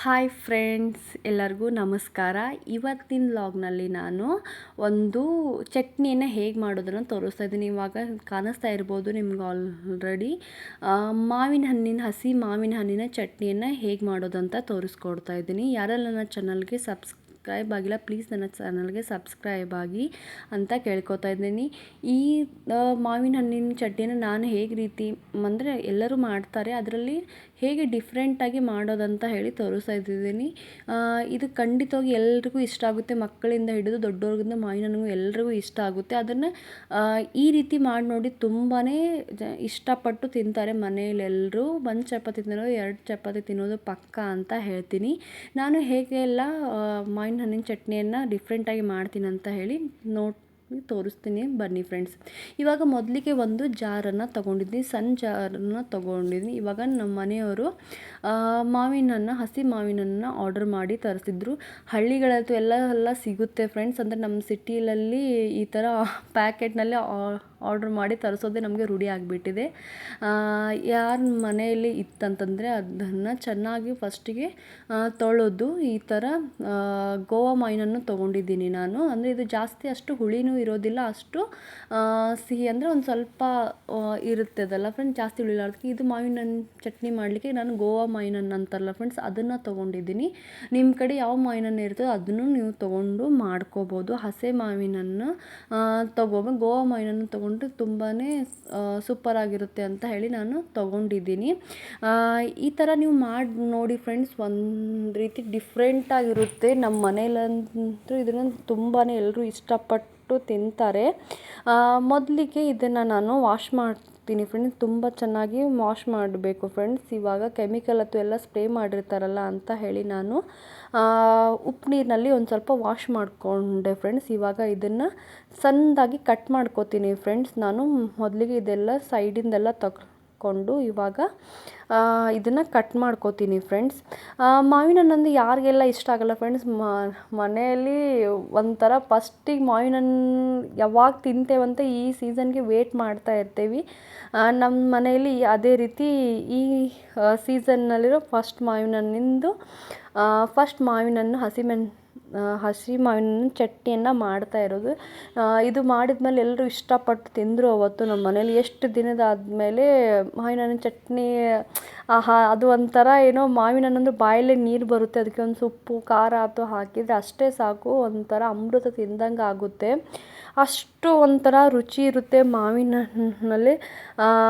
Hi friends, ಎಲ್ಲರಿಗೂ ನಮಸ್ಕಾರ. ಇವತ್ತಿನ ವ್ಲಾಗ್ನಲ್ಲಿ ನಾನು ಒಂದು ಚಟ್ನಿಯನ್ನು ಹೇಗೆ ಮಾಡೋದನ್ನು ತೋರಿಸ್ತಾ ಇದ್ದೀನಿ. ಇವಾಗ ಕಾಣಿಸ್ತಾ ಇರ್ಬೋದು ನಿಮ್ಗೆ ಆಲ್ರೆಡಿ ಹಸಿ ಮಾವಿನ ಹಣ್ಣಿನ ಚಟ್ನಿಯನ್ನು ಹೇಗೆ ಮಾಡೋದಂತ ತೋರಿಸ್ಕೊಡ್ತಾ ಇದ್ದೀನಿ. ಯಾರೆಲ್ಲ ನನ್ನ ಚಾನಲ್ಗೆ ಸಬ್ಸ್ಕ್ರೈಬ್ ಆಗಿಲ್ಲ, ಪ್ಲೀಸ್ ನನ್ನ ಚಾನಲ್ಗೆ ಸಬ್ಸ್ಕ್ರೈಬ್ ಆಗಿ ಅಂತ ಕೇಳ್ಕೊತಾ ಇದ್ದೀನಿ. ಈ ಮಾವಿನ ಹಣ್ಣಿನ ಚಟ್ನಿಯನ್ನು ನಾನು ಹೇಗೆ ರೀತಿ ಅಂದರೆ ಎಲ್ಲರೂ ಮಾಡ್ತಾರೆ, ಅದರಲ್ಲಿ ಹೇಗೆ ಡಿಫ್ರೆಂಟಾಗಿ ಮಾಡೋದಂತ ಹೇಳಿ ತೋರಿಸ್ತಾ ಇದ್ದೀನಿ. ಇದು ಖಂಡಿತವಾಗಿ ಎಲ್ರಿಗೂ ಇಷ್ಟ ಆಗುತ್ತೆ. ಮಕ್ಕಳಿಂದ ಹಿಡಿದು ದೊಡ್ಡವ್ರಿಗಿಂತ ಮಾವಿನ ಹಣ್ಣು ಎಲ್ರಿಗೂ ಇಷ್ಟ ಆಗುತ್ತೆ. ಅದನ್ನು ಈ ರೀತಿ ಮಾಡಿ ನೋಡಿ ತುಂಬಾ ಇಷ್ಟಪಟ್ಟು ತಿಂತಾರೆ ಮನೆಯಲ್ಲಿ ಎಲ್ಲರೂ. ಒಂದು ಚಪಾತಿ ತಿನ್ನೋದು 2 ಚಪಾತಿ ತಿನ್ನೋದು ಪಕ್ಕ ಅಂತ ಹೇಳ್ತೀನಿ. ನಾನು ಹೇಗೆಲ್ಲ ಮಾವಿನ ಹಣ್ಣಿನ ಚಟ್ನಿಯನ್ನು ಡಿಫ್ರೆಂಟಾಗಿ ಮಾಡ್ತೀನಿ ಅಂತ ಹೇಳಿ ತೋರಿಸ್ತೀನಿ ಬನ್ನಿ ಫ್ರೆಂಡ್ಸ್. ಇವಾಗ ಮೊದಲಿಗೆ ಒಂದು ಜಾರನ್ನು ತೊಗೊಂಡಿದ್ದೀನಿ, ಸಣ್ಣ ಜಾರನ್ನು ತೊಗೊಂಡಿದ್ದೀನಿ. ಇವಾಗ ನಮ್ಮ ಮನೆಯವರು ಹಸಿ ಮಾವಿನ ಹಣ್ಣನ್ನು ಆರ್ಡರ್ ಮಾಡಿ ತರಿಸಿದ್ರು. ಹಳ್ಳಿಗಳಂತೂ ಎಲ್ಲ ಸಿಗುತ್ತೆ ಫ್ರೆಂಡ್ಸ್. ಅಂದರೆ ನಮ್ಮ ಸಿಟಿಲಲ್ಲಿ ಈ ಥರ ಪ್ಯಾಕೆಟ್ನಲ್ಲಿ ಆರ್ಡ್ರ್ ಮಾಡಿ ತರಿಸೋದೇ ನಮಗೆ ರೂಢಿ ಆಗಿಬಿಟ್ಟಿದೆ. ಯಾರ ಮನೆಯಲ್ಲಿ ಇತ್ತಂತಂದರೆ ಅದನ್ನು ಚೆನ್ನಾಗಿ ಫಸ್ಟಿಗೆ ತೊಳೆದು ಈ ಥರ ಗೋವಾ ಮಾವಿನನ್ನು ತೊಗೊಂಡಿದ್ದೀನಿ ನಾನು. ಅಂದರೆ ಇದು ಜಾಸ್ತಿ ಅಷ್ಟು ಹುಳಿನೂ ಇರೋದಿಲ್ಲ, ಅಷ್ಟು ಸಿಹಿ ಅಂದರೆ ಒಂದು ಸ್ವಲ್ಪ ಇರುತ್ತೆ ಅದಲ್ಲ ಫ್ರೆಂಡ್ಸ್, ಜಾಸ್ತಿ ಹುಳಿಲಾರ್ದಕ್ಕೆ. ಇದು ಮಾವಿನ ಹಣ್ಣು ಚಟ್ನಿ ಮಾಡಲಿಕ್ಕೆ ನಾನು ಗೋವಾ ಮಾವಿನ ಹಣ್ಣು ಅಂತಾರಲ್ಲ ಫ್ರೆಂಡ್ಸ್, ಅದನ್ನು ತೊಗೊಂಡಿದ್ದೀನಿ. ನಿಮ್ಮ ಕಡೆ ಯಾವ ಮಾವಿನ ಹಣ್ಣು ಇರ್ತದೋ ಅದನ್ನು ನೀವು ತೊಗೊಂಡು ಮಾಡ್ಕೋಬೋದು. ಹಸೆ ಮಾವಿನ ಹಣ್ಣು ತೊಗೋಬೇಕು. ಗೋವಾ ಮಾವಿನ ಹಣ್ಣು ತೊಗೊಂಡ್ರೆ ತುಂಬಾ ಸೂಪರಾಗಿರುತ್ತೆ ಅಂತ ಹೇಳಿ ನಾನು ತೊಗೊಂಡಿದ್ದೀನಿ. ಈ ಥರ ನೀವು ಮಾಡಿ ನೋಡಿ ಫ್ರೆಂಡ್ಸ್, ಒಂದು ರೀತಿ ಡಿಫ್ರೆಂಟಾಗಿರುತ್ತೆ. ನಮ್ಮ ಮನೇಲಂತೂ ಇದನ್ನು ತುಂಬಾ ಎಲ್ಲರೂ ಇಷ್ಟಪಟ್ಟು ತಿಂತಾರೆ. ಮೊದಲಿಗೆ ಇದನ್ನು ನಾನು ವಾಶ್ ಮಾಡ್ತೀನಿ ಫ್ರೆಂಡ್ಸ್. ತುಂಬ ಚೆನ್ನಾಗಿ ವಾಶ್ ಮಾಡಬೇಕು ಫ್ರೆಂಡ್ಸ್. ಇವಾಗ ಕೆಮಿಕಲ್ ಎಲ್ಲ ಸ್ಪ್ರೇ ಮಾಡಿರ್ತಾರಲ್ಲ ಅಂತ ಹೇಳಿ ನಾನು ಉಪ್ಪು ನೀರಿನಲ್ಲಿ ಒಂದು ಸ್ವಲ್ಪ ವಾಶ್ ಮಾಡಿಕೊಂಡೆ ಫ್ರೆಂಡ್ಸ್. ಇವಾಗ ಇದನ್ನು ಸಣ್ಣದಾಗಿ ಕಟ್ ಮಾಡ್ಕೋತೀನಿ ಫ್ರೆಂಡ್ಸ್. ನಾನು ಮೊದಲಿಗೆ ಇದೆಲ್ಲ ಸೈಡಿಂದೆಲ್ಲ ತಗೊಂಡು ಇವಾಗ ಇದನ್ನು ಕಟ್ ಮಾಡ್ಕೋತೀನಿ ಫ್ರೆಂಡ್ಸ್. ಮಾವಿನ ಹಣ್ಣು ಯಾರಿಗೆಲ್ಲ ಇಷ್ಟ ಆಗಲ್ಲ ಫ್ರೆಂಡ್ಸ್. ಮನೆಯಲ್ಲಿ ಒಂಥರ ಫಸ್ಟಿಗೆ ಮಾವಿನ ಹಣ್ಣು ಯಾವಾಗ ತಿಂತೇವಂತ ಈ ಸೀಸನ್ಗೆ ವೇಟ್ ಮಾಡ್ತಾ ಇರ್ತೀವಿ. ನಮ್ಮ ಮನೆಯಲ್ಲಿ ಅದೇ ರೀತಿ ಈ ಸೀಸನ್ನಲ್ಲಿರೋ ಫಸ್ಟ್ ಮಾವಿನ ಹಣ್ಣು ಹಸಿ ಮಾವಿನ ಹಣ್ಣು ಚಟ್ನಿಯನ್ನು ಮಾಡ್ತಾ ಇರೋದು. ಇದು ಮಾಡಿದ್ಮೇಲೆ ಎಲ್ಲರೂ ಇಷ್ಟಪಟ್ಟು ತಿಂದರು. ಅವತ್ತು ನಮ್ಮ ಮನೇಲಿ ಎಷ್ಟು ದಿನದಾದಮೇಲೆ ಮಾವಿನ ಹಣ್ಣಿನ ಚಟ್ನಿ, ಅದು ಒಂಥರ ಏನೋ ಮಾವಿನ ಹಣ್ಣು ಅಂದರೆ ಬಾಯಲ್ಲೇ ನೀರು ಬರುತ್ತೆ. ಅದಕ್ಕೆ ಒಂದು ಉಪ್ಪು ಖಾರ ಹಾಕಿದರೆ ಅಷ್ಟೇ ಸಾಕು, ಒಂಥರ ಅಮೃತ ತಿಂದಂಗೆ ಆಗುತ್ತೆ. ಅಷ್ಟು ಒಂಥರ ರುಚಿ ಇರುತ್ತೆ ಮಾವಿನ ಹಣ್ಣಲ್ಲಿ.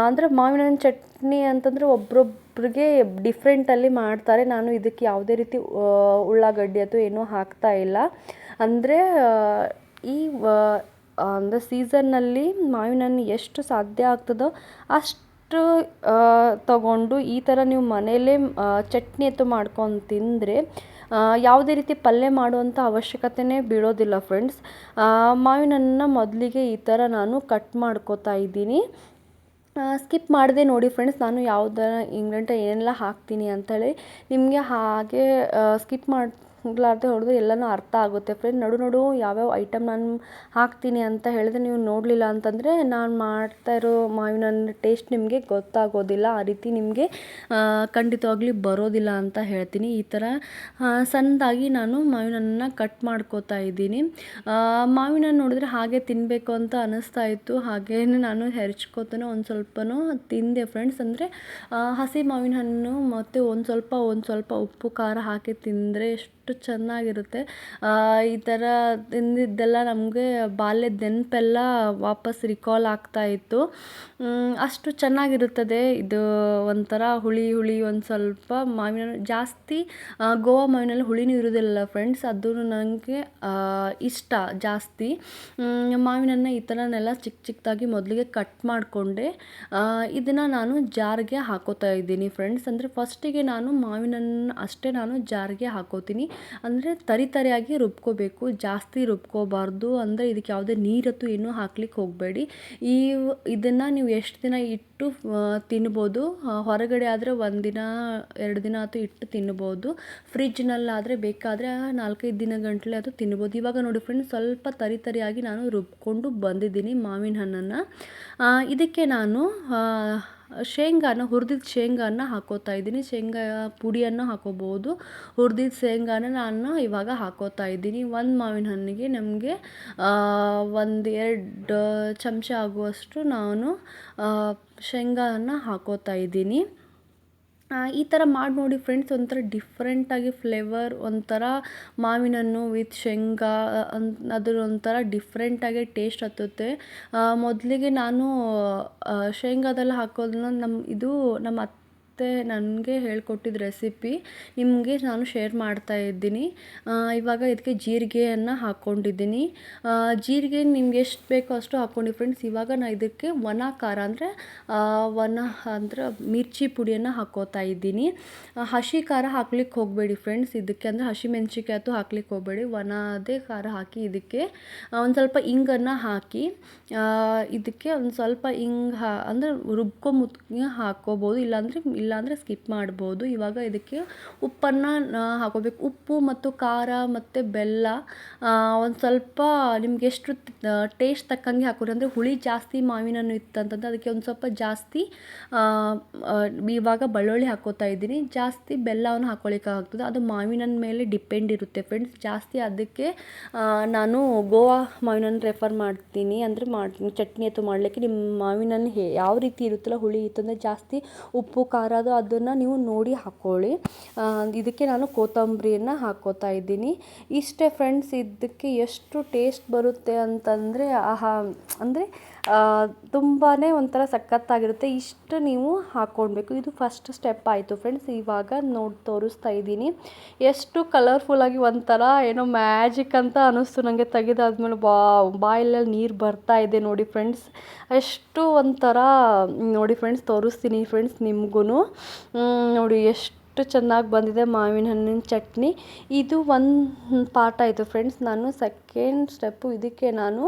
ಅಂದರೆ ಮಾವಿನ ಹಣ್ಣು ಚಟ್ನಿ ಅಂತಂದರೆ ಒಬ್ರೊಬ್ರಿಗೆ ಡಿಫ್ರೆಂಟಲ್ಲಿ ಮಾಡ್ತಾರೆ. ನಾನು ಇದಕ್ಕೆ ಯಾವುದೇ ರೀತಿ ಉಳ್ಳಾಗಡ್ಡಿ ಅಥವಾ ಏನೂ ಹಾಕ್ತಾ ಇಲ್ಲ. ಅಂದರೆ ಅಂದರೆ ಸೀಸನ್ನಲ್ಲಿ ಮಾವಿನ ಹಣ್ಣು ಎಷ್ಟು ಸಾಧ್ಯ ಆಗ್ತದೋ ಅಷ್ಟು ತಗೊಂಡು ಈ ಥರ ನೀವು ಮನೆಯಲ್ಲೇ ಚಟ್ನಿ ಮಾಡ್ಕೊಂಡು ತಿಂದರೆ ಯಾವುದೇ ರೀತಿ ಪಲ್ಯ ಮಾಡುವಂಥ ಅವಶ್ಯಕತೆಯೇ ಬೀಳೋದಿಲ್ಲ ಫ್ರೆಂಡ್ಸ್. ಮಾವಿನ ಹಣ್ಣನ್ನ ಮೊದಲಿಗೆ ಈ ಥರ ನಾನು ಕಟ್ ಮಾಡ್ಕೋತಾ ಇದ್ದೀನಿ. ಸ್ಕಿಪ್ ಮಾಡಿದೆ ನೋಡಿ ಫ್ರೆಂಡ್ಸ್, ನಾನು ಯಾವುದರ ಇಂಗ್ರೀಡಿಯೆಂಟ್ ಏನೆಲ್ಲ ಹಾಕ್ತೀನಿ ಅಂಥೇಳಿ ನಿಮಗೆ ಹಾಗೆ ಸ್ಕಿಪ್ ಮಾಡಲಾರ್ದೆ ಹೊಡೆದು ಎಲ್ಲನೂ ಅರ್ಥ ಆಗುತ್ತೆ ಫ್ರೆಂಡ್. ನಡು ಯಾವ್ಯಾವ ಐಟಮ್ ನಾನು ಹಾಕ್ತೀನಿ ಅಂತ ಹೇಳಿದ್ರೆ ನೀವು ನೋಡಲಿಲ್ಲ ಅಂತಂದರೆ ನಾನು ಮಾಡ್ತಾ ಇರೋ ಮಾವಿನ ಹಣ್ಣು ಟೇಸ್ಟ್ ನಿಮಗೆ ಗೊತ್ತಾಗೋದಿಲ್ಲ. ಆ ರೀತಿ ನಿಮಗೆ ಖಂಡಿತವಾಗ್ಲಿ ಬರೋದಿಲ್ಲ ಅಂತ ಹೇಳ್ತೀನಿ. ಈ ಥರ ಸಣ್ಣದಾಗಿ ನಾನು ಮಾವಿನ ಹಣ್ಣನ್ನ ಕಟ್ ಮಾಡ್ಕೋತಾ ಇದ್ದೀನಿ. ಮಾವಿನ ಹಣ್ಣು ನೋಡಿದ್ರೆ ಹಾಗೆ ತಿನ್ನಬೇಕು ಅಂತ ಅನ್ನಿಸ್ತಾ ಇತ್ತು. ಹಾಗೇನೆ ನಾನು ಹೆರ್ಚ್ಕೋತಾನೆ ಒಂದು ಸ್ವಲ್ಪನೂ ತಿಂದೆ ಫ್ರೆಂಡ್ಸ್. ಅಂದರೆ ಹಸಿ ಮಾವಿನ ಹಣ್ಣು ಮತ್ತು ಒಂದು ಸ್ವಲ್ಪ ಉಪ್ಪು ಖಾರ ಹಾಕಿ ತಿಂದರೆ ಎಷ್ಟು ಚೆನ್ನಾಗಿರುತ್ತೆ. ಈ ಥರ ತಿಂದಿದ್ದೆಲ್ಲ ನಮಗೆ ಬಾಲ್ಯದ ನೆನಪೆಲ್ಲ ವಾಪಸ್ ರಿಕಾಲ್ ಆಗ್ತಾ ಇತ್ತು. ಅಷ್ಟು ಚೆನ್ನಾಗಿರುತ್ತದೆ ಇದು. ಒಂಥರ ಹುಳಿ ಒಂದು ಸ್ವಲ್ಪ ಮಾವಿನ ಜಾಸ್ತಿ ಗೋವಾ ಮಾವಿನಲ್ಲಿ ಹುಳಿನೂ ಇರೋದಿಲ್ಲ ಫ್ರೆಂಡ್ಸ್. ಅದು ನನಗೆ ಇಷ್ಟ ಜಾಸ್ತಿ. ಮಾವಿನನ್ನು ಈ ಥರನೆಲ್ಲ ಚಿಕ್ಕದಾಗಿ ಮೊದಲಿಗೆ ಕಟ್ ಮಾಡಿಕೊಂಡೆ ಇದನ್ನು ನಾನು ಜಾರ್ಗೆ ಹಾಕೋತಾ ಇದ್ದೀನಿ ಫ್ರೆಂಡ್ಸ್. ಅಂದರೆ ಫಸ್ಟಿಗೆ ನಾನು ಮಾವಿನನ್ನು ಅಷ್ಟೇ ನಾನು ಜಾರ್ಗೆ ಹಾಕೋತೀನಿ. ಅಂದರೆ ತರಿಯಾಗಿ ರುಬ್ಕೋಬೇಕು, ಜಾಸ್ತಿ ರುಬ್ಕೋಬಾರ್ದು. ಅಂದರೆ ಇದಕ್ಕೆ ಯಾವುದೇ ನೀರತ್ತು ಏನೂ ಹಾಕ್ಲಿಕ್ಕೆ ಹೋಗಬೇಡಿ. ಇದನ್ನು ನೀವು ಎಷ್ಟು ದಿನ ಇಟ್ಟು ತಿನ್ಬೋದು. ಹೊರಗಡೆ ಆದರೆ 1 ದಿನ 2 ದಿನ ಆಯ್ತು ಇಟ್ಟು ತಿನ್ಬೋದು. ಫ್ರಿಜ್ನಲ್ಲಾದರೆ ಬೇಕಾದರೆ 4-5 ದಿನ ಗಂಟಲೆ ಅದು ತಿನ್ಬೋದು. ಇವಾಗ ನೋಡಿ ಫ್ರೆಂಡ್ಸ್, ಸ್ವಲ್ಪ ತರಿಯಾಗಿ ನಾನು ರುಬ್ಕೊಂಡು ಬಂದಿದ್ದೀನಿ ಮಾವಿನ ಹಣ್ಣನ್ನು. ಇದಕ್ಕೆ ನಾನು ಶೇಂಗಾನ ಹುರಿದಿದ್ದ ಶೇಂಗಾನ ಹಾಕೋತಾ ಇದ್ದೀನಿ. ಶೇಂಗಾ ಪುಡಿಯನ್ನು ಹಾಕೋಬೋದು. ಹುರಿದಿದ್ದ ಶೇಂಗಾನ ನಾನು ಇವಾಗ ಹಾಕೋತಾ ಇದ್ದೀನಿ. ಒಂದು ಮಾವಿನ ಹಣ್ಣಿಗೆ ನಮಗೆ 1-2 ಚಮಚ ಆಗುವಷ್ಟು ನಾನು ಶೇಂಗಾನ ಹಾಕೋತಾ ಇದ್ದೀನಿ. ಈ ಥರ ಮಾಡಿ ನೋಡಿ ಫ್ರೆಂಡ್ಸ್, ಒಂಥರ ಡಿಫ್ರೆಂಟಾಗಿ ಫ್ಲೇವರ್, ಒಂಥರ ಮಾವಿನ ಹಣ್ಣು ವಿತ್ ಶೇಂಗಾ ಅದ್ರ ಒಂಥರ ಡಿಫ್ರೆಂಟಾಗಿ ಟೇಸ್ಟ್ ಹತ್ತುತ್ತೆ. ಮೊದಲಿಗೆ ನಾನು ಶೇಂಗಾದೆಲ್ಲ ಹಾಕೋದನ್ನ ನಮ್ಮ ಅತ್ತೆ ನನಗೆ ಹೇಳ್ಕೊಟ್ಟಿದ್ದ ರೆಸಿಪಿ ನಿಮಗೆ ನಾನು ಶೇರ್ ಮಾಡ್ತಾ ಇದ್ದೀನಿ. ಇವಾಗ ಇದಕ್ಕೆ ಜೀರಿಗೆಯನ್ನು ಹಾಕ್ಕೊಂಡಿದ್ದೀನಿ. ಜೀರಿಗೆ ನಿಮ್ಗೆ ಎಷ್ಟು ಬೇಕೋ ಅಷ್ಟು ಹಾಕ್ಕೊಂಡು ಫ್ರೆಂಡ್ಸ್. ಇವಾಗ ನಾನು ಇದಕ್ಕೆ ಒಣ ಖಾರ ಅಂದರೆ ಮಿರ್ಚಿ ಪುಡಿಯನ್ನು ಹಾಕ್ಕೋತಾ ಇದ್ದೀನಿ. ಹಸಿ ಖಾರ ಹಾಕ್ಲಿಕ್ಕೆ ಹೋಗಬೇಡಿ ಫ್ರೆಂಡ್ಸ್ ಇದಕ್ಕೆ, ಅಂದರೆ ಹಸಿಮೆಣ್ಸಿಕಾಯಿ ಅಂತೂ ಹಾಕ್ಲಿಕ್ಕೆ ಹೋಗಬೇಡಿ. ಒಣದೇ ಖಾರ ಹಾಕಿ ಇದಕ್ಕೆ ಒಂದು ಸ್ವಲ್ಪ ಇಂಗನ್ನು ಹಾಕಿ ಇದಕ್ಕೆ ಒಂದು ಸ್ವಲ್ಪ ಅಂದರೆ ರುಬ್ಕೊಂಬುತ್ಗೆ ಹಾಕ್ಕೋಬೋದು, ಇಲ್ಲಾಂದರೆ ಸ್ಕಿಪ್ ಮಾಡ್ಬೋದು. ಇವಾಗ ಇದಕ್ಕೆ ಉಪ್ಪನ್ನು ಹಾಕೋಬೇಕು. ಉಪ್ಪು ಮತ್ತು ಖಾರ ಮತ್ತು ಬೆಲ್ಲ ಒಂದು ಸ್ವಲ್ಪ ನಿಮ್ಗೆ ಎಷ್ಟು ಟೇಸ್ಟ್ ತಕ್ಕಂಗೆ ಹಾಕೋರಿ. ಅಂದರೆ ಹುಳಿ ಜಾಸ್ತಿ ಮಾವಿನ ಹಣ್ಣು ಇತ್ತಂತಂದ್ರೆ ಅದಕ್ಕೆ ಒಂದು ಸ್ವಲ್ಪ ಜಾಸ್ತಿ ಇವಾಗ ಬೆಳ್ಳುಳ್ಳಿ ಹಾಕೋತಾ ಇದ್ದೀನಿ. ಜಾಸ್ತಿ ಬೆಲ್ಲವನ್ನು ಹಾಕ್ಕೊಳ್ಳಿಕ್ಕಾಗ್ತದೆ, ಅದು ಮಾವಿನ ಹಣ್ಣು ಮೇಲೆ ಡಿಪೆಂಡ್ ಇರುತ್ತೆ ಫ್ರೆಂಡ್ಸ್. ಜಾಸ್ತಿ ಅದಕ್ಕೆ ನಾನು ಗೋವಾ ಮಾವಿನ ಹಣ್ಣು ರೆಫರ್ ಮಾಡ್ತೀನಿ, ಅಂದರೆ ಚಟ್ನಿ ಅಥವಾ ಮಾಡಲಿಕ್ಕೆ. ನಿಮ್ಮ ಮಾವಿನ ಹಣ್ಣು ಯಾವ ರೀತಿ ಇರುತ್ತಲ್ಲ, ಹುಳಿ ಇತ್ತಂದರೆ ಜಾಸ್ತಿ ಉಪ್ಪು ಖಾರ ಅದನ್ನು ನೀವು ನೋಡಿ ಹಾಕ್ಕೊಳ್ಳಿ. ಇದಕ್ಕೆ ನಾನು ಕೊತ್ತಂಬರಿಯನ್ನು ಹಾಕ್ಕೋತಾ ಇದ್ದೀನಿ. ಇಷ್ಟೇ ಫ್ರೆಂಡ್ಸ್. ಇದಕ್ಕೆ ಎಷ್ಟು ಟೇಸ್ಟ್ ಬರುತ್ತೆ ಅಂತಂದರೆ ಅಂದರೆ ತುಂಬಾ ಒಂಥರ ಸಖತ್ತಾಗಿರುತ್ತೆ. ಇಷ್ಟು ನೀವು ಹಾಕ್ಕೊಳ್ಬೇಕು. ಇದು ಫಸ್ಟ್ ಸ್ಟೆಪ್ ಆಯಿತು ಫ್ರೆಂಡ್ಸ್. ಇವಾಗ ತೋರಿಸ್ತಾ ಇದ್ದೀನಿ. ಎಷ್ಟು ಕಲರ್ಫುಲ್ಲಾಗಿ ಒಂಥರ ಏನೋ ಮ್ಯಾಜಿಕ್ ಅಂತ ಅನ್ನಿಸ್ತು ನನಗೆ. ತೆಗೆದಾದ್ಮೇಲೆ ಬಾಯಲ್ಲೆಲ್ಲ ನೀರು ಬರ್ತಾ ಇದೆ ನೋಡಿ ಫ್ರೆಂಡ್ಸ್. ಎಷ್ಟು ಒಂಥರ ನೋಡಿ ಫ್ರೆಂಡ್ಸ್, ತೋರಿಸ್ತೀನಿ ಫ್ರೆಂಡ್ಸ್ ನಿಮಗೂ. ನೋಡಿ ಎಷ್ಟು ಚೆನ್ನಾಗಿ ಬಂದಿದೆ ಮಾವಿನ ಹಣ್ಣಿನ ಚಟ್ನಿ. ಇದು ಒಂದು ಪಾರ್ಟ್ ಆಯಿತು ಫ್ರೆಂಡ್ಸ್. ನಾನು ಸೆಕೆಂಡ್ ಸ್ಟೆಪ್ಪು ಇದಕ್ಕೆ ನಾನು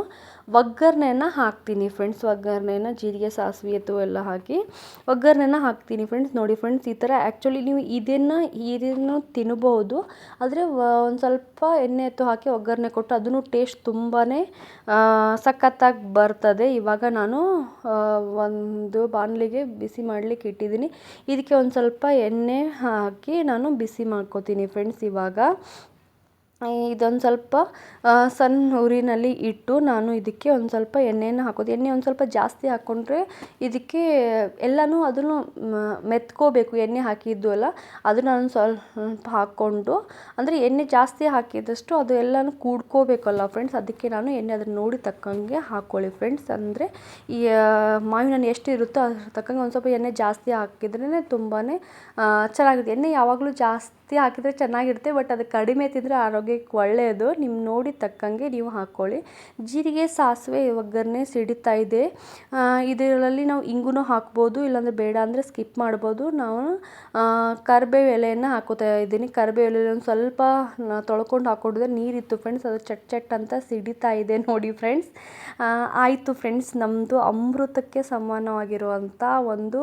ಒಗ್ಗರಣೆಯನ್ನು ಹಾಕ್ತೀನಿ ಫ್ರೆಂಡ್ಸ್. ಒಗ್ಗರಣೆನ ಜೀರಿಗೆ ಸಾಸಿವೆ ಎಲ್ಲ ಹಾಕಿ ಒಗ್ಗರಣೆನ ಹಾಕ್ತೀನಿ ಫ್ರೆಂಡ್ಸ್. ನೋಡಿ ಫ್ರೆಂಡ್ಸ್, ಈ ಥರ ಆ್ಯಕ್ಚುಲಿ ನೀವು ಇದನ್ನು ತಿನ್ಬೋದು, ಆದರೆ ಒಂದು ಸ್ವಲ್ಪ ಎಣ್ಣೆ ಹಾಕಿ ಒಗ್ಗರಣೆ ಕೊಟ್ಟು ಅದನ್ನು ಟೇಸ್ಟ್ ತುಂಬಾ ಸಖತ್ತಾಗಿ ಬರ್ತದೆ. ಇವಾಗ ನಾನು ಒಂದು ಬಾಣಲಿಗೆ ಬಿಸಿ ಮಾಡಲಿಕ್ಕೆ ಇಟ್ಟಿದ್ದೀನಿ. ಇದಕ್ಕೆ ಒಂದು ಸ್ವಲ್ಪ ಎಣ್ಣೆ ಹಾಕಿ ನಾನು ಬಿಸಿ ಮಾಡ್ಕೋತೀನಿ ಫ್ರೆಂಡ್ಸ್. ಇವಾಗ ಇದೊಂದು ಸ್ವಲ್ಪ ಸಣ್ಣ ಉರಿನಲ್ಲಿ ಇಟ್ಟು ನಾನು ಇದಕ್ಕೆ ಒಂದು ಸ್ವಲ್ಪ ಎಣ್ಣೆಯನ್ನು ಹಾಕೋದು. ಎಣ್ಣೆ ಒಂದು ಸ್ವಲ್ಪ ಜಾಸ್ತಿ ಹಾಕ್ಕೊಂಡ್ರೆ ಇದಕ್ಕೆ ಎಲ್ಲನೂ ಅದನ್ನು ಮೆತ್ಕೋಬೇಕು. ಎಣ್ಣೆ ಹಾಕಿದ್ದು ಅಲ್ಲ, ಅದನ್ನು ನಾನು ಸ್ವಲ್ಪ ಹಾಕ್ಕೊಂಡು, ಅಂದರೆ ಎಣ್ಣೆ ಜಾಸ್ತಿ ಹಾಕಿದಷ್ಟು ಅದು ಎಲ್ಲನೂ ಕೂಡ್ಕೋಬೇಕಲ್ಲ ಫ್ರೆಂಡ್ಸ್. ಅದಕ್ಕೆ ನಾನು ಎಣ್ಣೆ ಅದನ್ನು ನೋಡಿ ತಕ್ಕಂಗೆ ಹಾಕ್ಕೊಳ್ಳಿ ಫ್ರೆಂಡ್ಸ್. ಅಂದರೆ ಈ ಮಾವಿನ ಹಣ್ಣು ಎಷ್ಟು ಇರುತ್ತೋ ಅದ್ರ ತಕ್ಕಂಗೆ ಒಂದು ಸ್ವಲ್ಪ ಎಣ್ಣೆ ಜಾಸ್ತಿ ಹಾಕಿದ್ರೇ ತುಂಬಾ ಚೆನ್ನಾಗಿರುತ್ತೆ. ಎಣ್ಣೆ ಯಾವಾಗಲೂ ಜಾಸ್ತಿ ಹಾಕಿದರೆ ಚೆನ್ನಾಗಿರುತ್ತೆ, ಬಟ್ ಅದು ಕಡಿಮೆ ತಿಂದರೆ ಆರೋಗ್ಯಕ್ಕೆ ಒಳ್ಳೆಯದು. ನಿಮ್ಮ ನೋಡಿ ತಕ್ಕಂಗೆ ನೀವು ಹಾಕ್ಕೊಳ್ಳಿ. ಜೀರಿಗೆ ಸಾಸಿವೆ ಒಗ್ಗರಣೆ ಸಿಡಿತಾ ಇದೆ. ಇದರಲ್ಲಿ ನಾವು ಇಂಗುನೂ ಹಾಕ್ಬೋದು, ಇಲ್ಲಾಂದರೆ ಬೇಡ ಅಂದರೆ ಸ್ಕಿಪ್ ಮಾಡ್ಬೋದು. ನಾವು ಕರಿಬೇವು ಎಲೆಯನ್ನು ಹಾಕೋತಾ ಇದ್ದೀನಿ. ಕರಿಬೇವು ಎಲೆ ಒಂದು ಸ್ವಲ್ಪ ತೊಳ್ಕೊಂಡು ಹಾಕ್ಕೊಂಡಿದ್ದೆ, ನೀರಿತ್ತು ಫ್ರೆಂಡ್ಸ್, ಅದು ಚಟ್ ಅಂತ ಸಿಡಿತಾ ಇದೆ ನೋಡಿ ಫ್ರೆಂಡ್ಸ್. ಆಯಿತು ಫ್ರೆಂಡ್ಸ್, ನಮ್ಮದು ಅಮೃತಕ್ಕೆ ಸಮಾನವಾಗಿರುವಂಥ ಒಂದು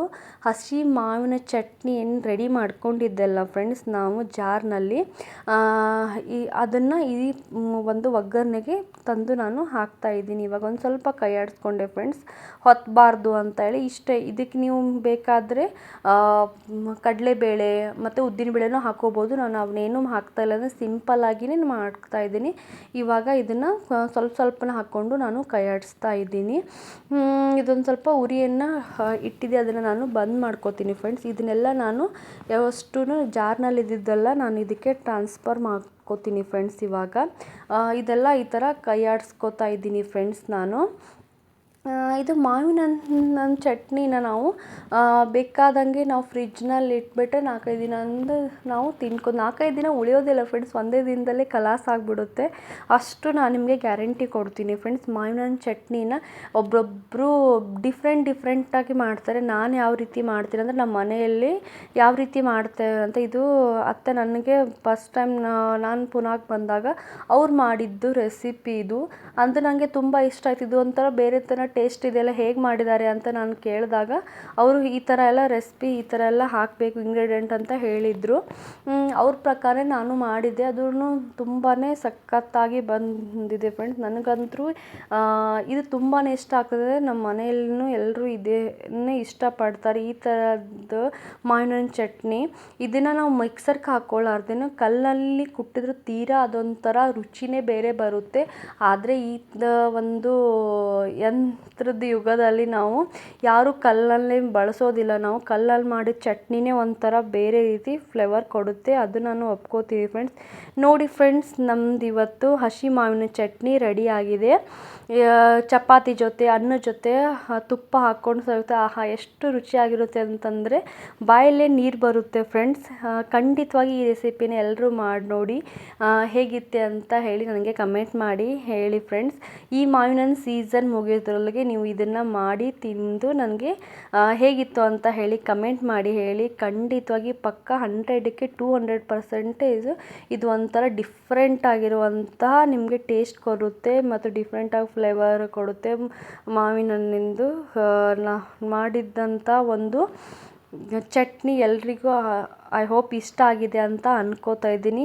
ಹಸಿ ಮಾವಿನ ಚಟ್ನಿ ಏನು ರೆಡಿ ಮಾಡ್ಕೊಂಡಿದ್ದೆಲ್ಲ ಫ್ರೆಂಡ್ಸ್ ನಾವು ಜಾರ್ನಲ್ಲಿ, ಅದನ್ನು ಈ ಒಂದು ಒಗ್ಗರಣೆಗೆ ತಂದು ನಾನು ಹಾಕ್ತಾ ಇದ್ದೀನಿ. ಇವಾಗ ಒಂದು ಸ್ವಲ್ಪ ಕೈ ಆಡಿಸ್ಕೊಂಡೆ ಫ್ರೆಂಡ್ಸ್, ಹೊತ್ತಬಾರ್ದು ಅಂತ ಹೇಳಿ. ಇಷ್ಟೇ. ಇದಕ್ಕೆ ನೀವು ಬೇಕಾದರೆ ಕಡಲೆಬೇಳೆ ಮತ್ತು ಉದ್ದಿನಬೇಳೆನೂ ಹಾಕೋಬೋದು. ನಾನು ಅವನ್ನೇನು ಹಾಕ್ತಾ ಇಲ್ಲ, ಅಂದರೆ ಸಿಂಪಲ್ಲಾಗಿಯೇ ಮಾಡ್ತಾ ಇದ್ದೀನಿ. ಇವಾಗ ಇದನ್ನು ಸ್ವಲ್ಪನ ಹಾಕ್ಕೊಂಡು ನಾನು ಕೈ ಆಡಿಸ್ತಾ ಇದ್ದೀನಿ. ಇದೊಂದು ಸ್ವಲ್ಪ ಉರಿಯನ್ನು ಇಟ್ಟಿದೆ, ಅದನ್ನು ನಾನು ಬಂದ್ ಮಾಡ್ಕೋತೀನಿ ಫ್ರೆಂಡ್ಸ್. ಇದನ್ನೆಲ್ಲ ನಾನು ಯಾವಷ್ಟು ಜಾರ್ನಲ್ಲಿ ಇದ್ದಿದ್ದೆಲ್ಲ ನಾನು ಇದಕ್ಕೆ ಟ್ರಾನ್ಸ್ಫರ್ ಮಾಡ್ಕೋತೀನಿ ಫ್ರೆಂಡ್ಸ್. ಇವಾಗ ಇದೆಲ್ಲ ಈ ಥರ ಕೈ ಆಡಿಸ್ಕೋತಾ ಇದ್ದೀನಿ ಫ್ರೆಂಡ್ಸ್ ನಾನು. ಇದು ಮಾವಿನ ಹಣ್ಣಿನ ಚಟ್ನಿನ ನಾವು ಬೇಕಾದಂಗೆ ನಾವು ಫ್ರಿಜ್ನಲ್ಲಿ ಇಟ್ಬಿಟ್ರೆ 4-5 ದಿನ ನಾವು 4-5 ದಿನ ಉಳಿಯೋದಿಲ್ಲ ಫ್ರೆಂಡ್ಸ್. ಒಂದೇ ದಿನದಲ್ಲೇ ಖಲಾಸಾಗ್ಬಿಡುತ್ತೆ. ಅಷ್ಟು ನಾನು ನಿಮಗೆ ಗ್ಯಾರಂಟಿ ಕೊಡ್ತೀನಿ ಫ್ರೆಂಡ್ಸ್. ಮಾವಿನ ಹಣ್ಣು ಚಟ್ನಿನ ಒಬ್ಬೊಬ್ಬರು ಡಿಫ್ರೆಂಟಾಗಿ ಮಾಡ್ತಾರೆ. ನಾನು ಯಾವ ರೀತಿ ಮಾಡ್ತೀನಿ ಅಂದರೆ, ನಮ್ಮ ಮನೆಯಲ್ಲಿ ಯಾವ ರೀತಿ ಮಾಡ್ತೇವೆ ಅಂತ, ಇದು ಅತ್ತೆ ನನಗೆ ಫಸ್ಟ್ ಟೈಮ್ ನಾನು ಪುನಾಗೆ ಬಂದಾಗ ಅವ್ರು ಮಾಡಿದ್ದು ರೆಸಿಪಿ ಇದು. ಅಂದರೆ ನನಗೆ ತುಂಬ ಇಷ್ಟ ಆಯ್ತು. ಇದು ಒಂಥರ ಬೇರೆ ಥರ ಟೇಸ್ಟ್ ಇದೆಲ್ಲ ಹೇಗೆ ಮಾಡಿದ್ದಾರೆ ಅಂತ ನಾನು ಕೇಳಿದಾಗ ಅವರು ಈ ಥರ ಎಲ್ಲ ರೆಸಿಪಿ ಈ ಥರ ಎಲ್ಲ ಹಾಕಬೇಕು ಇಂಗ್ರೀಡಿಯೆಂಟ್ ಅಂತ ಹೇಳಿದರು. ಅವ್ರ ಪ್ರಕಾರ ನಾನು ಮಾಡಿದ್ದೆ, ಅದೂ ತುಂಬಾ ಸಖತ್ತಾಗಿ ಬಂದಿದೆ ಫ್ರೆಂಡ್ಸ್. ನನಗಂತೂ ಇದು ತುಂಬಾ ಇಷ್ಟ ಆಗ್ತದೆ. ನಮ್ಮ ಮನೆಯಲ್ಲೂ ಎಲ್ಲರೂ ಇದನ್ನೇ ಇಷ್ಟಪಡ್ತಾರೆ, ಈ ಥರದ್ದು ಮಾವಿನ ಹಣ್ಣು ಚಟ್ನಿ. ಇದನ್ನು ನಾವು ಮಿಕ್ಸರ್ಗೆ ಹಾಕ್ಕೊಳ್ಳಾರ್ದೇನು ಕಲ್ಲಲ್ಲಿ ಕುಟ್ಟಿದ್ರು ತೀರಾ ಅದೊಂಥರ ರುಚಿನೇ ಬೇರೆ ಬರುತ್ತೆ. ಆದರೆ ಒಂದು ಯಂತ್ರದ ಯುಗದಲ್ಲಿ ನಾವು ಯಾರೂ ಕಲ್ಲಲ್ಲಿ ಬಳಸೋದಿಲ್ಲ. ನಾವು ಕಲ್ಲಲ್ಲಿ ಮಾಡಿದ ಚಟ್ನಿನೇ ಒಂಥರ ಬೇರೆ ರೀತಿ ಫ್ಲೇವರ್ ಕೊಡುತ್ತೆ, ಅದು ನಾನು ಒಪ್ಕೋತೀವಿ ಫ್ರೆಂಡ್ಸ್. ನೋಡಿ ಫ್ರೆಂಡ್ಸ್, ನಮ್ದು ಇವತ್ತು ಹಸಿ ಮಾವಿನ ಚಟ್ನಿ ರೆಡಿ ಆಗಿದೆ. ಚಪಾತಿ ಜೊತೆ ಅನ್ನದ ಜೊತೆ ತುಪ್ಪ ಹಾಕ್ಕೊಂಡು ಸವಿತಾ ಆಹಾ ಎಷ್ಟು ರುಚಿಯಾಗಿರುತ್ತೆ ಅಂತಂದರೆ ಬಾಯಲ್ಲೇ ನೀರು ಬರುತ್ತೆ ಫ್ರೆಂಡ್ಸ್. ಖಂಡಿತವಾಗಿ ಈ ರೆಸಿಪಿನ ಎಲ್ಲರೂ ಮಾಡಿ ನೋಡಿ, ಹೇಗಿತ್ತೆ ಅಂತ ಹೇಳಿ ನನಗೆ ಕಮೆಂಟ್ ಮಾಡಿ ಹೇಳಿ ಫ್ರೆಂಡ್ಸ್. ಈ ಮಾವಿನ ಹಣ್ಣು ಸೀಸನ್ ಮುಗಿಯೋದ್ರೊಳಗೆ ನೀವು ಇದನ್ನು ಮಾಡಿ ತಿಂದು ನನಗೆ ಹೇಗಿತ್ತು ಅಂತ ಹೇಳಿ ಕಮೆಂಟ್ ಮಾಡಿ ಹೇಳಿ. ಖಂಡಿತವಾಗಿ ಪಕ್ಕ 100ಕ್ಕೆ 200% ಇದು ಒಂಥರ ಡಿಫ್ರೆಂಟ್ ಆಗಿರುವಂತಹ ನಿಮಗೆ ಟೇಸ್ಟ್ ಕೊಡುತ್ತೆ ಮತ್ತು ಡಿಫ್ರೆಂಟಾಗಿ ಫ್ಲೇವರ್ ಕೊಡುತ್ತೆ. ಮಾವಿನ ಹಣ್ಣಿಂದು ಮಾಡಿದ್ದಂಥ ಒಂದು ಚಟ್ನಿ ಎಲ್ರಿಗೂ ಐ ಹೋಪ್ ಇಷ್ಟ ಆಗಿದೆ ಅಂತ ಅನ್ಕೋತಾ ಇದ್ದೀನಿ.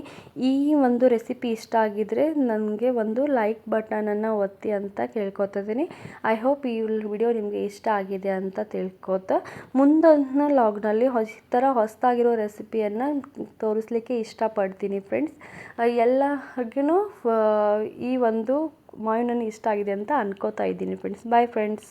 ಈ ಒಂದು ರೆಸಿಪಿ ಇಷ್ಟ ಆಗಿದ್ರೆ ನನಗೆ ಒಂದು ಲೈಕ್ ಬಟನನ್ನು ಒತ್ತಿ ಅಂತ ಕೇಳ್ಕೊತಾ ಇದ್ದೀನಿ. ಐ ಹೋಪ್ ಈ ವಿಡಿಯೋ ನಿಮಗೆ ಇಷ್ಟ ಆಗಿದೆ ಅಂತ ತಿಳ್ಕೊತಾ ಮುಂದೊಂದು ಲಾಗ್ನಲ್ಲಿ ಈ ಥರ ಹೊಸದಾಗಿರೋ ರೆಸಿಪಿಯನ್ನು ತೋರಿಸ್ಲಿಕ್ಕೆ ಇಷ್ಟಪಡ್ತೀನಿ ಫ್ರೆಂಡ್ಸ್. ಎಲ್ಲರಿಗೂ ಈ ಒಂದು ಮಾವಿನ ಹಣ್ಣು ಇಷ್ಟ ಆಗಿದೆ ಅಂತ ಅನ್ಕೋತಾ ಇದ್ದೀನಿ ಫ್ರೆಂಡ್ಸ್. Bye friends.